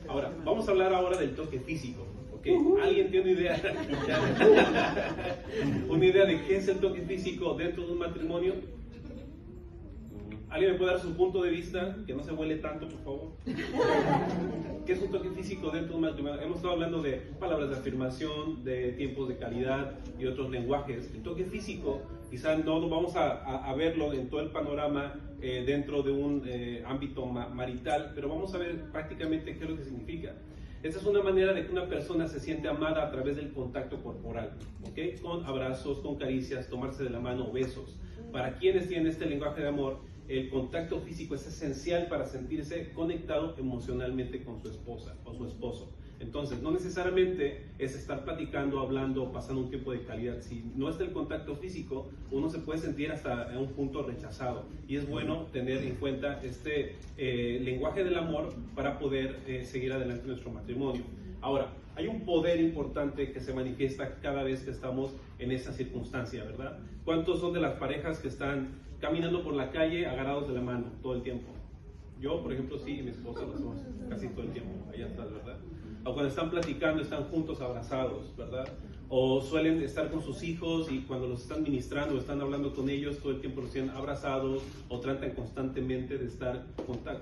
Ahora, vamos a hablar ahora del toque físico. ¿Okay? ¿Alguien tiene idea? ¿Una idea de qué es el toque físico dentro de un matrimonio? ¿Alguien me puede dar su punto de vista? Que no se huele tanto, por favor. ¿Qué es un toque físico dentro de un matrimonio? Hemos estado hablando de palabras de afirmación, de tiempos de calidad y otros lenguajes. El toque físico, quizá no vamos a verlo en todo el panorama dentro de un ámbito marital, pero vamos a ver prácticamente qué es lo que significa. Esta es una manera de que una persona se siente amada a través del contacto corporal, ¿okay? Con abrazos, con caricias, tomarse de la mano, besos. Para quienes tienen este lenguaje de amor, el contacto físico es esencial para sentirse conectado emocionalmente con su esposa o su esposo. Entonces, no necesariamente es estar platicando, hablando, pasando un tiempo de calidad. Si no está el contacto físico, uno se puede sentir hasta en un punto rechazado. Y es bueno tener en cuenta este lenguaje del amor para poder seguir adelante en nuestro matrimonio. Ahora, hay un poder importante que se manifiesta cada vez que estamos en esa circunstancia, ¿verdad? ¿Cuántos son de las parejas que están caminando por la calle agarrados de la mano todo el tiempo? Yo, por ejemplo, sí, y mi esposa lo hacemos casi todo el tiempo, allá atrás, ¿verdad? O cuando están platicando, están juntos abrazados, ¿verdad? O suelen estar con sus hijos y cuando los están ministrando o están hablando con ellos, todo el tiempo los tienen abrazados o tratan constantemente de estar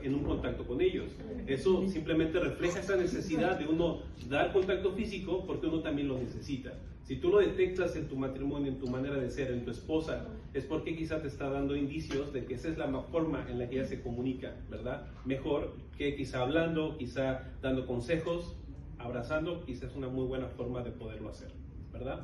en un contacto con ellos. Eso simplemente refleja esa necesidad de uno dar contacto físico porque uno también lo necesita. Si tú lo detectas en tu matrimonio, en tu manera de ser, en tu esposa, es porque quizá te está dando indicios de que esa es la forma en la que ella se comunica, ¿verdad? Mejor que quizá hablando, quizá dando consejos, abrazando, quizás es una muy buena forma de poderlo hacer, ¿verdad?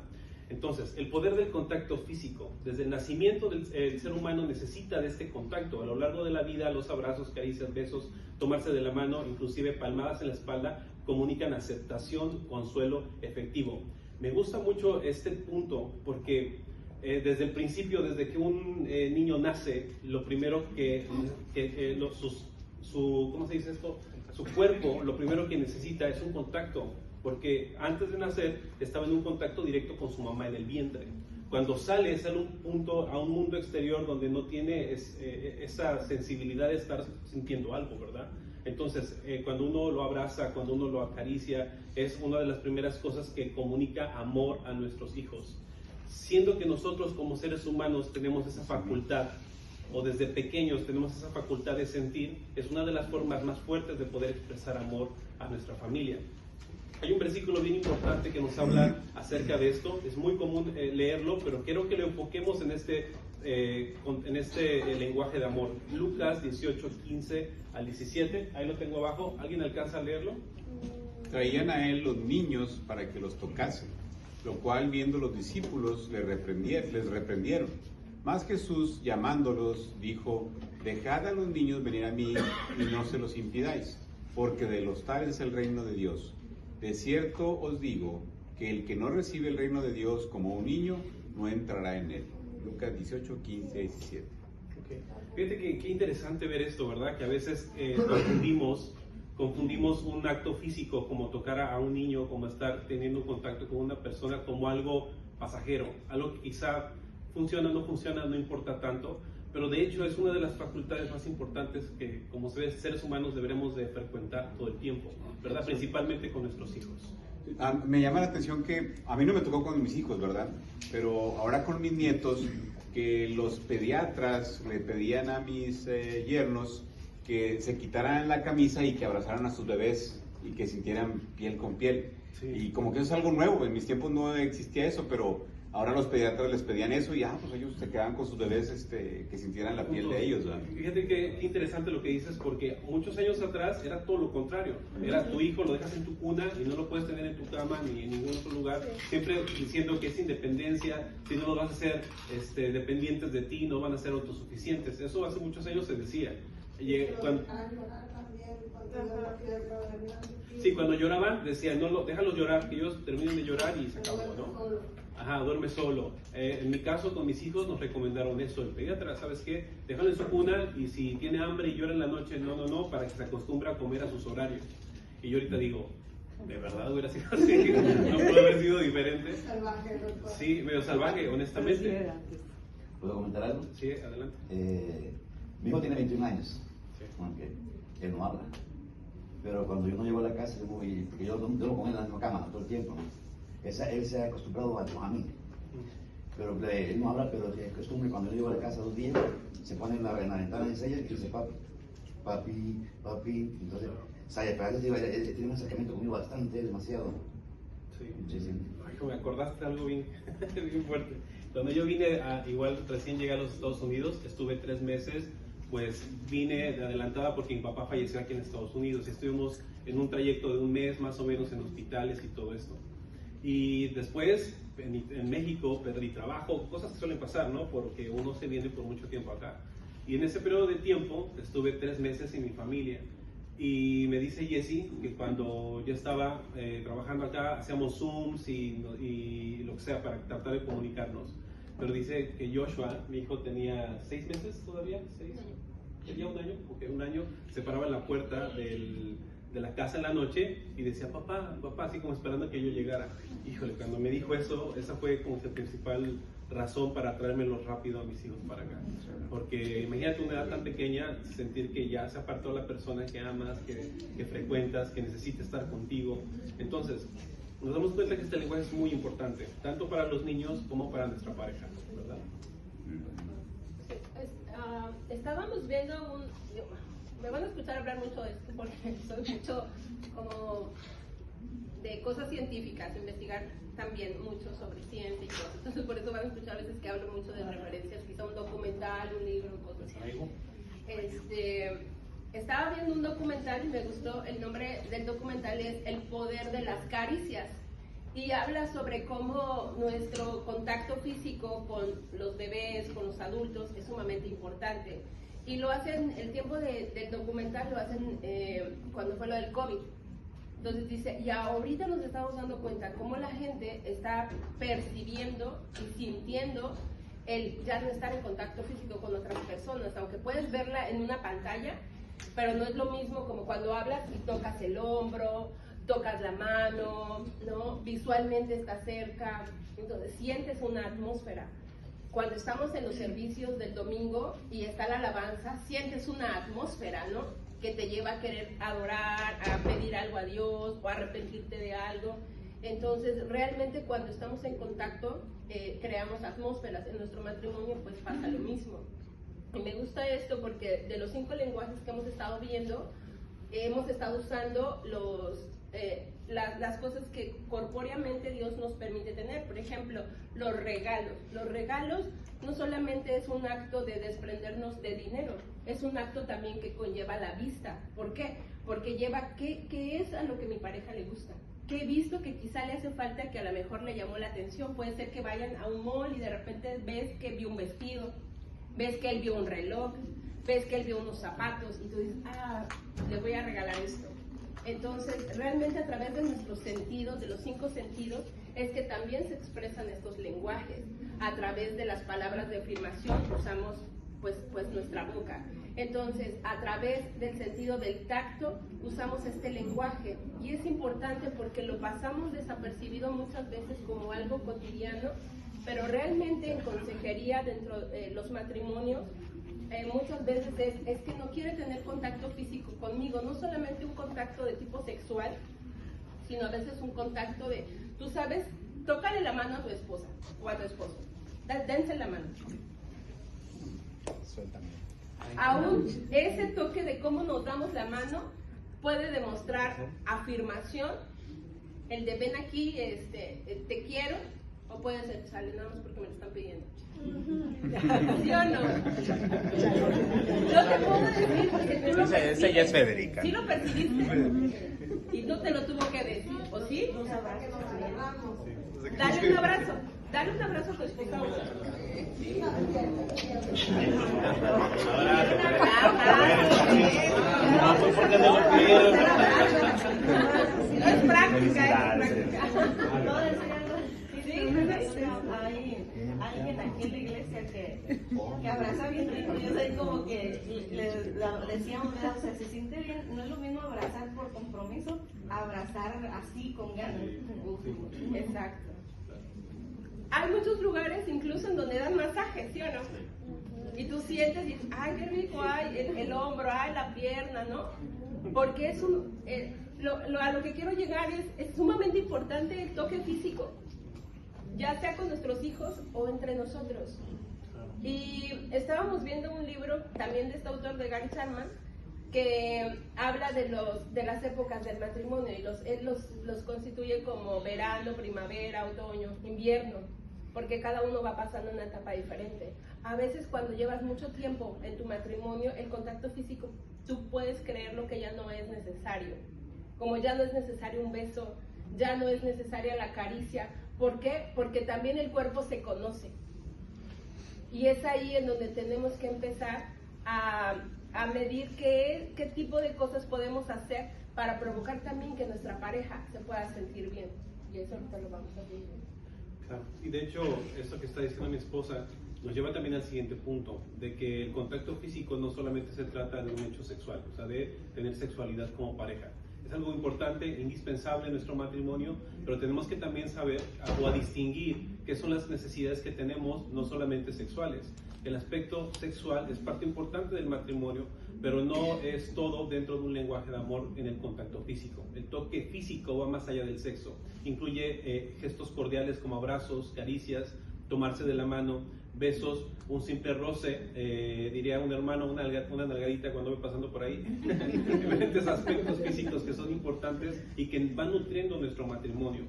Entonces, el poder del contacto físico. Desde el nacimiento del ser humano necesita de este contacto. A lo largo de la vida, los abrazos, caricias, besos, tomarse de la mano, inclusive palmadas en la espalda, comunican aceptación, consuelo, efectivo. Me gusta mucho este punto porque desde el principio, desde que un niño nace, lo primero ¿cómo se dice esto? Su cuerpo, lo primero que necesita es un contacto, porque antes de nacer estaba en un contacto directo con su mamá en el vientre. Cuando sale es a un mundo exterior donde no tiene esa sensibilidad de estar sintiendo algo, ¿verdad? Entonces, cuando uno lo abraza, cuando uno lo acaricia, es una de las primeras cosas que comunica amor a nuestros hijos. Siendo que nosotros como seres humanos tenemos esa facultad, o desde pequeños tenemos esa facultad de sentir, es una de las formas más fuertes de poder expresar amor a nuestra familia. Hay un versículo bien importante que nos habla acerca de esto, es muy común leerlo, pero quiero que lo enfoquemos en este lenguaje de amor. Lucas 18, 15 al 17, ahí lo tengo abajo, ¿alguien alcanza a leerlo? Traían a él los niños para que los tocase, lo cual viendo los discípulos les reprendieron. Mas Jesús, llamándolos, dijo: dejad a los niños venir a mí y no se los impidáis, porque de los tales es el reino de Dios. De cierto os digo que el que no recibe el reino de Dios como un niño, no entrará en él. Lucas 18, 15 y 17. Okay. Fíjate que qué interesante ver esto, ¿verdad? Que a veces confundimos un acto físico como tocar a un niño, como estar teniendo un contacto con una persona, como algo pasajero, algo que quizá funciona, no funciona, no importa tanto, pero de hecho es una de las facultades más importantes que como seres humanos deberemos de frecuentar todo el tiempo, ¿verdad? Principalmente con nuestros hijos. Me llama la atención que a mí no me tocó con mis hijos, ¿verdad? Pero ahora con mis nietos, que los pediatras le pedían a mis yernos que se quitaran la camisa y que abrazaran a sus bebés y que sintieran piel con piel. Sí. Y como que eso es algo nuevo, en mis tiempos no existía eso, pero ahora los pediatras les pedían eso y pues ellos se quedaban con sus bebés que sintieran la piel de ellos, ¿verdad? Fíjate que interesante lo que dices, porque muchos años atrás era todo lo contrario. Era tu hijo, lo dejas en tu cuna y no lo puedes tener en tu cama ni en ningún otro lugar, siempre diciendo que es independencia, si no los vas a hacer dependientes de ti, no van a ser autosuficientes. Eso hace muchos años se decía. Cuando lloraban, decían, no, déjalos llorar, que ellos terminen de llorar y se acabó, ¿no? Ajá, duerme solo. En mi caso, con mis hijos nos recomendaron eso. El pediatra, ¿sabes qué? Déjalo en su cuna y si tiene hambre y llora en la noche, no, para que se acostumbre a comer a sus horarios. Y yo ahorita digo, ¿de verdad hubiera sido así? ¿No pudo haber sido diferente? Sí, medio salvaje, honestamente. ¿Puedo comentar algo? Sí, adelante. Mi hijo tiene 21 años. Sí. Aunque él no habla. Pero cuando yo no llego a la casa, porque yo lo pongo en la misma cama todo el tiempo, ¿no? Él se ha acostumbrado a mí. Pero él no habla, pero es costumbre, cuando yo llego a la casa 2 días, se pone en la ventana y enseña y dice papi, papi, papi. Entonces, sabe, pero a veces él tiene un acercamiento conmigo bastante, demasiado. Sí. Sí, sí. Ay, me acordaste algo bien, bien fuerte. Cuando yo vine, igual recién llegué a los Estados Unidos, estuve 3 meses, pues vine de adelantada porque mi papá falleció aquí en Estados Unidos. Estuvimos en un trayecto de 1 mes más o menos en hospitales y todo esto. Y después en México perdí trabajo, cosas que suelen pasar, ¿no? Porque uno se viene por mucho tiempo acá. Y en ese periodo de tiempo estuve 3 meses sin mi familia. Y me dice Jesse que cuando yo estaba trabajando acá, hacíamos Zooms y lo que sea para tratar de comunicarnos. Pero dice que Joshua, mi hijo, tenía 6 meses todavía, 6, tenía 1 año, porque 1 año se paraba en la puerta de la casa en la noche y decía, papá, papá, así como esperando que yo llegara. Híjole, cuando me dijo eso, esa fue como la principal razón para traérmelo rápido a mis hijos para acá. Porque imagínate una edad tan pequeña, sentir que ya se apartó la persona que amas, que frecuentas, que necesita estar contigo. Entonces, nos damos cuenta que este lenguaje es muy importante, tanto para los niños como para nuestra pareja, ¿verdad? Estábamos viendo me van a escuchar hablar mucho de esto porque soy mucho como de cosas científicas, investigar también mucho sobre ciencia y cosas. Entonces por eso van a escuchar a veces que hablo mucho de referencias, quizá un documental, un libro, cosas así. Estaba viendo un documental y me gustó, el nombre del documental es El poder de las caricias y habla sobre cómo nuestro contacto físico con los bebés, con los adultos es sumamente importante. Y lo hacen, el tiempo del documental lo hacen cuando fue lo del COVID. Entonces dice, y ahorita nos estamos dando cuenta cómo la gente está percibiendo y sintiendo el ya no estar en contacto físico con otras personas, aunque puedes verla en una pantalla, pero no es lo mismo como cuando hablas y tocas el hombro, tocas la mano, ¿no? Visualmente estás cerca, entonces sientes una atmósfera. Cuando estamos en los servicios del domingo y está la alabanza, sientes una atmósfera, ¿no? Que te lleva a querer adorar, a pedir algo a Dios o a arrepentirte de algo. Entonces, realmente cuando estamos en contacto, creamos atmósferas. En nuestro matrimonio, pues pasa lo mismo. Y me gusta esto porque de los 5 lenguajes que hemos estado viendo, hemos estado usando las cosas que corpóreamente Dios nos permite tener. Por ejemplo, los regalos. Los regalos no solamente es un acto de desprendernos de dinero, es un acto también que conlleva la vista. ¿Por qué? Porque lleva qué es a lo que mi pareja le gusta. ¿Qué he visto que quizá le hace falta, que a lo mejor le llamó la atención? Puede ser que vayan a un mall y de repente ves que vio un vestido, ves que él vio un reloj, ves que él vio unos zapatos y tú dices, le voy a regalar esto. Entonces, realmente a través de nuestros sentidos, de los 5 sentidos, es que también se expresan estos lenguajes. A través de las palabras de afirmación usamos pues nuestra boca. Entonces, a través del sentido del tacto usamos este lenguaje y es importante porque lo pasamos desapercibido muchas veces como algo cotidiano, pero realmente en consejería dentro de los matrimonios muchas veces es que no quiere tener contacto físico conmigo, no solamente un contacto de tipo sexual, sino a veces un contacto de, tú sabes, tócale la mano a tu esposa o a tu esposo, dense la mano. Suéltame. Aún ese toque de cómo nos damos la mano puede demostrar afirmación, el de ven aquí, te quiero, o puede ser, sale nada más porque me lo están pidiendo. ¿Sí o no? Yo te puedo decir porque tú lo percibes. Esa ya es Federica. ¿Sí lo percibiste? Y no te lo tuvo que decir, ¿o sí? Dale un abrazo. Dale un abrazo a tu esposa. No, pues porque no lo quiero. No es práctica, es práctica. Hay alguien aquí en la iglesia que abraza bien rico. Yo sé como que le decíamos, o sea, se siente bien. No es lo mismo abrazar por compromiso, abrazar así con ganas. Exacto. Hay muchos lugares incluso en donde dan masajes, ¿sí o no? Y tú sientes y dices, ay, qué rico, ay, el hombro, ay, la pierna, ¿no? porque es a lo que quiero llegar es sumamente importante el toque físico, ya sea con nuestros hijos o entre nosotros. Y estábamos viendo un libro también de este autor, de Gary Chapman, que habla de las épocas del matrimonio, y él los constituye como verano, primavera, otoño, invierno, porque cada uno va pasando una etapa diferente. A veces cuando llevas mucho tiempo en tu matrimonio, el contacto físico, tú puedes creerlo que ya no es necesario. Como ya no es necesario un beso, ya no es necesaria la caricia. ¿Por qué? Porque también el cuerpo se conoce. Y es ahí en donde tenemos que empezar a medir qué tipo de cosas podemos hacer para provocar también que nuestra pareja se pueda sentir bien. Y eso ahorita lo vamos a ver. Claro. Y de hecho, esto que está diciendo mi esposa nos lleva también al siguiente punto, de que el contacto físico no solamente se trata de un hecho sexual, o sea, de tener sexualidad como pareja. Es algo importante, indispensable en nuestro matrimonio, pero tenemos que también saber o a distinguir qué son las necesidades que tenemos, no solamente sexuales. El aspecto sexual es parte importante del matrimonio, pero no es todo dentro de un lenguaje de amor en el contacto físico. El toque físico va más allá del sexo. Incluye gestos cordiales como abrazos, caricias, tomarse de la mano, besos, un simple roce, diría un hermano, una nalgadita cuando voy pasando por ahí. Diferentes aspectos físicos que son importantes y que van nutriendo nuestro matrimonio.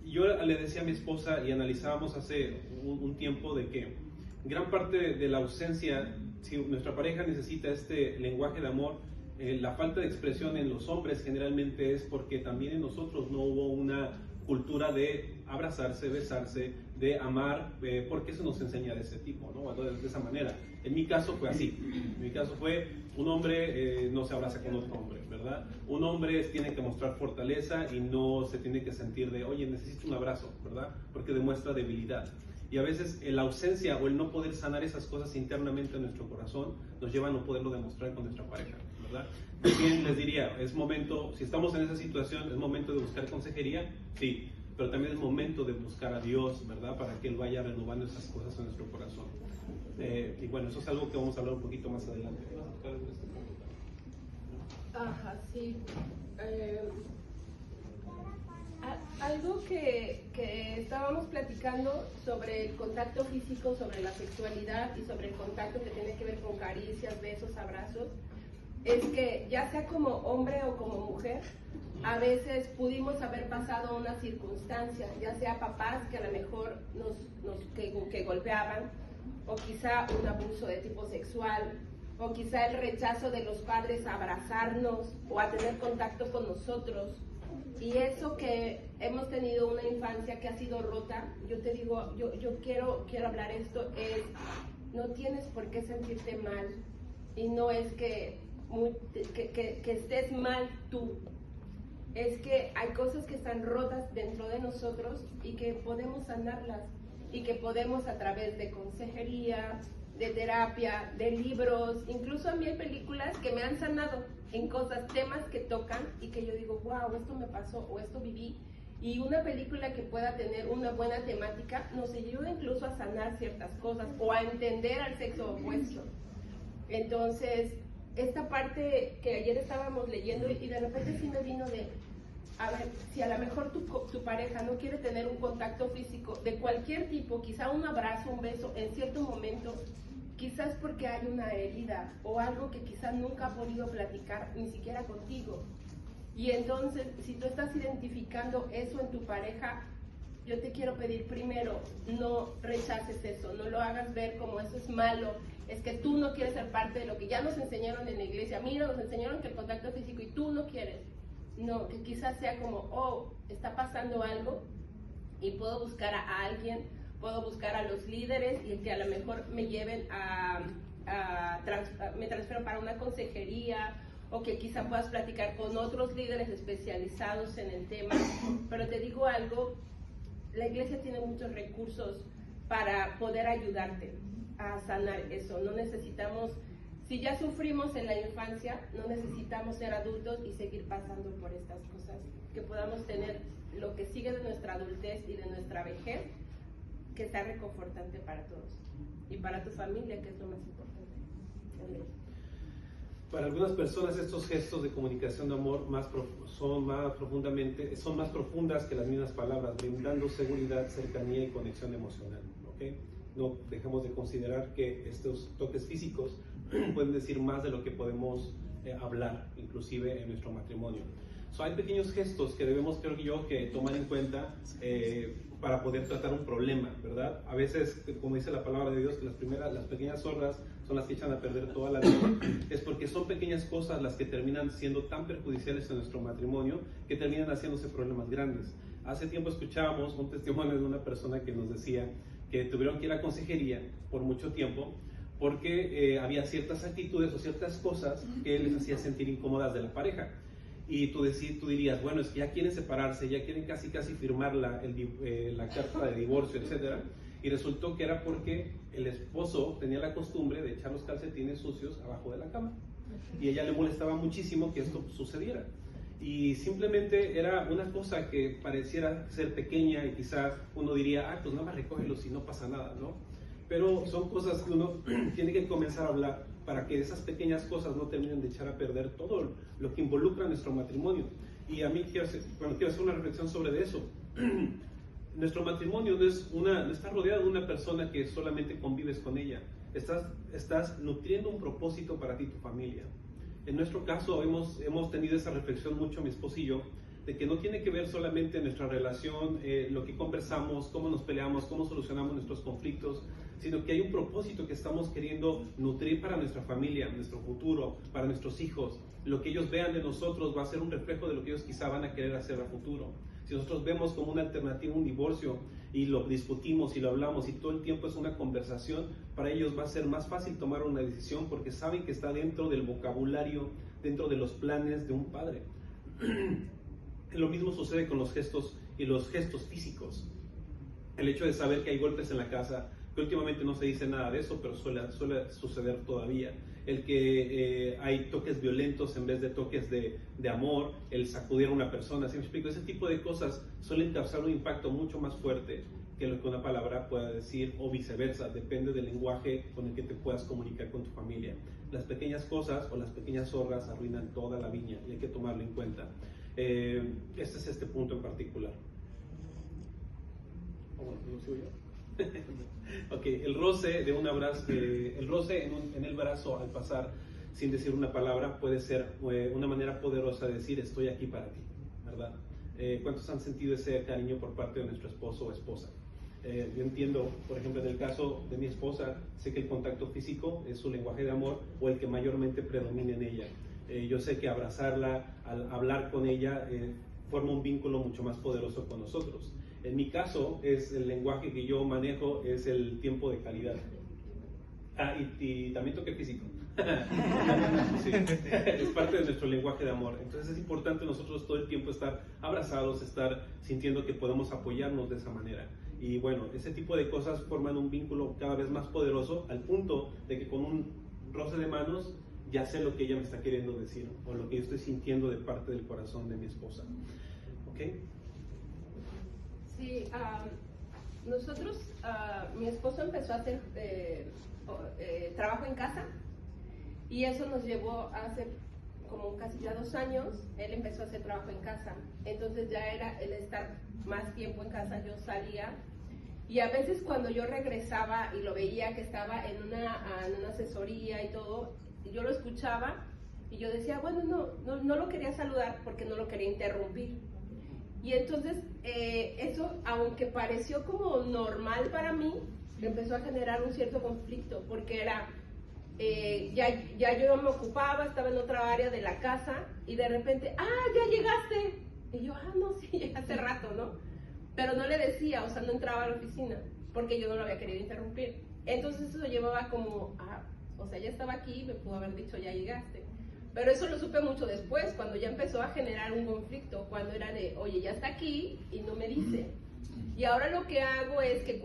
Yo le decía a mi esposa, y analizábamos hace un tiempo, de que gran parte de la ausencia, si nuestra pareja necesita este lenguaje de amor, la falta de expresión en los hombres generalmente es porque también en nosotros no hubo una cultura de abrazarse, besarse, de amar, porque eso nos enseña de ese tipo, ¿no? De esa manera. En mi caso fue así. En mi caso fue, un hombre no se abraza con otro hombre, ¿verdad? Un hombre tiene que mostrar fortaleza y no se tiene que sentir de, oye, necesito un abrazo, ¿verdad? Porque demuestra debilidad. Y a veces la ausencia o el no poder sanar esas cosas internamente en nuestro corazón nos lleva a no poderlo demostrar con nuestra pareja, ¿verdad? También les diría, es momento, si estamos en esa situación, es momento de buscar consejería, sí, pero también es momento de buscar a Dios, ¿verdad? Para que Él vaya renovando esas cosas en nuestro corazón. Y bueno, eso es algo que vamos a hablar un poquito más adelante. Ajá, sí. Algo que estábamos platicando sobre el contacto físico, sobre la sexualidad y sobre el contacto que tiene que ver con caricias, besos, abrazos, es que ya sea como hombre o como mujer, a veces pudimos haber pasado una circunstancia, ya sea papás que a lo mejor que golpeaban, o quizá un abuso de tipo sexual, o quizá el rechazo de los padres a abrazarnos o a tener contacto con nosotros. Y eso que hemos tenido una infancia que ha sido rota, yo te digo, yo quiero hablar esto, no tienes por qué sentirte mal, y no es que estés mal tú, es que hay cosas que están rotas dentro de nosotros y que podemos sanarlas, y que podemos a través de consejería, de terapia, de libros, incluso a mí hay películas que me han sanado en cosas, temas que tocan y que yo digo, wow, esto me pasó o esto viví, y una película que pueda tener una buena temática nos ayuda incluso a sanar ciertas cosas o a entender al sexo opuesto. Entonces, esta parte que ayer estábamos leyendo y de repente sí me vino de, a ver, si a lo mejor tu pareja no quiere tener un contacto físico de cualquier tipo, quizá un abrazo, un beso, en cierto momento, quizás porque hay una herida o algo que quizás nunca ha podido platicar ni siquiera contigo. Y entonces, si tú estás identificando eso en tu pareja, yo te quiero pedir primero, no rechaces eso, no lo hagas ver como eso es malo, es que tú no quieres ser parte de lo que ya nos enseñaron en la iglesia. Mira, nos enseñaron que el contacto físico y tú no quieres. No, que quizás sea como, oh, está pasando algo y puedo buscar a alguien, puedo buscar a los líderes y que a lo mejor me lleven me transfiero para una consejería, o que quizá puedas platicar con otros líderes especializados en el tema. Pero te digo algo, la iglesia tiene muchos recursos para poder ayudarte a sanar eso. No necesitamos, si ya sufrimos en la infancia, no necesitamos ser adultos y seguir pasando por estas cosas, que podamos tener lo que sigue de nuestra adultez y de nuestra vejez, que sea reconfortante para todos y para tu familia, que es lo más importante. Para algunas personas estos gestos de comunicación de amor son más profundas que las mismas palabras, brindando seguridad, cercanía y conexión emocional. ¿Okay? No dejemos de considerar que estos toques físicos pueden decir más de lo que podemos hablar, inclusive en nuestro matrimonio. Hay pequeños gestos que debemos, creo yo, que tomar en cuenta para poder tratar un problema, ¿verdad? A veces, como dice la palabra de Dios, que las pequeñas zorras son las que echan a perder toda la vida, es porque son pequeñas cosas las que terminan siendo tan perjudiciales en nuestro matrimonio que terminan haciéndose problemas grandes. Hace tiempo escuchábamos un testimonio de una persona que nos decía que tuvieron que ir a consejería por mucho tiempo porque había ciertas actitudes o ciertas cosas que les hacía sentir incómodas de la pareja. Y tú dirías, bueno, es que ya quieren separarse, ya quieren casi firmar la carta de divorcio, etc. Y resultó que era porque el esposo tenía la costumbre de echar los calcetines sucios abajo de la cama. Y a ella le molestaba muchísimo que esto sucediera. Y simplemente era una cosa que pareciera ser pequeña y quizás uno diría, pues nada más recógelos y no pasa nada, ¿no? Pero son cosas que uno tiene que comenzar a hablar para que esas pequeñas cosas no terminen de echar a perder todo lo que involucra nuestro matrimonio. Y a mí quiero hacer una reflexión sobre eso. Nuestro matrimonio no está rodeado de una persona que solamente convives con ella. Estás nutriendo un propósito para ti y tu familia. En nuestro caso hemos tenido esa reflexión mucho mi esposo y yo, de que no tiene que ver solamente nuestra relación, lo que conversamos, cómo nos peleamos, cómo solucionamos nuestros conflictos, sino que hay un propósito que estamos queriendo nutrir para nuestra familia, nuestro futuro, para nuestros hijos. Lo que ellos vean de nosotros va a ser un reflejo de lo que ellos quizá van a querer hacer a futuro. Si nosotros vemos como una alternativa un divorcio y lo discutimos y lo hablamos y todo el tiempo es una conversación, para ellos va a ser más fácil tomar una decisión porque saben que está dentro del vocabulario, dentro de los planes de un padre. Lo mismo sucede con los gestos y los gestos físicos. El hecho de saber que hay golpes en la casa, que últimamente no se dice nada de eso, pero suele suceder todavía. El que hay toques violentos en vez de toques de amor, el sacudir a una persona, ¿sí me explico? Ese tipo de cosas suelen causar un impacto mucho más fuerte que lo que una palabra pueda decir o viceversa, depende del lenguaje con el que te puedas comunicar con tu familia. Las pequeñas cosas o las pequeñas zorras arruinan toda la viña y hay que tomarlo en cuenta. Este es este punto en particular. Bueno, ¿lo sigo yo? Ok, el roce de un abrazo, el roce en el brazo al pasar sin decir una palabra puede ser una manera poderosa de decir estoy aquí para ti, ¿verdad? ¿Cuántos han sentido ese cariño por parte de nuestro esposo o esposa? Yo entiendo, por ejemplo, en el caso de mi esposa, sé que el contacto físico es su lenguaje de amor o el que mayormente predomina en ella. Yo sé que abrazarla, al hablar con ella, forma un vínculo mucho más poderoso con nosotros. En mi caso, el lenguaje que yo manejo es el tiempo de calidad. Y también toque físico. Sí, es parte de nuestro lenguaje de amor. Entonces es importante nosotros todo el tiempo estar abrazados, estar sintiendo que podemos apoyarnos de esa manera. Y bueno, ese tipo de cosas forman un vínculo cada vez más poderoso al punto de que con un roce de manos ya sé lo que ella me está queriendo decir o lo que yo estoy sintiendo de parte del corazón de mi esposa. ¿Ok? Sí, nosotros, mi esposo empezó a hacer trabajo en casa y eso nos llevó hace como casi ya 2 años, él empezó a hacer trabajo en casa, entonces ya era el estar más tiempo en casa, yo salía y a veces cuando yo regresaba y lo veía que estaba en una asesoría y todo, yo lo escuchaba y yo decía, bueno, no lo quería saludar porque no lo quería interrumpir. Y entonces eso, aunque pareció como normal para mí, empezó a generar un cierto conflicto, porque era, ya yo me ocupaba, estaba en otra área de la casa, y de repente, ya llegaste. Y yo, no, sí, llegué hace rato, ¿no? Pero no le decía, o sea, no entraba a la oficina, porque yo no lo había querido interrumpir. Entonces eso llevaba como, o sea, ya estaba aquí, me pudo haber dicho, ya llegaste. Pero eso lo supe mucho después, cuando ya empezó a generar un conflicto, cuando era de, oye, ya está aquí y no me dice. Y ahora lo que hago es que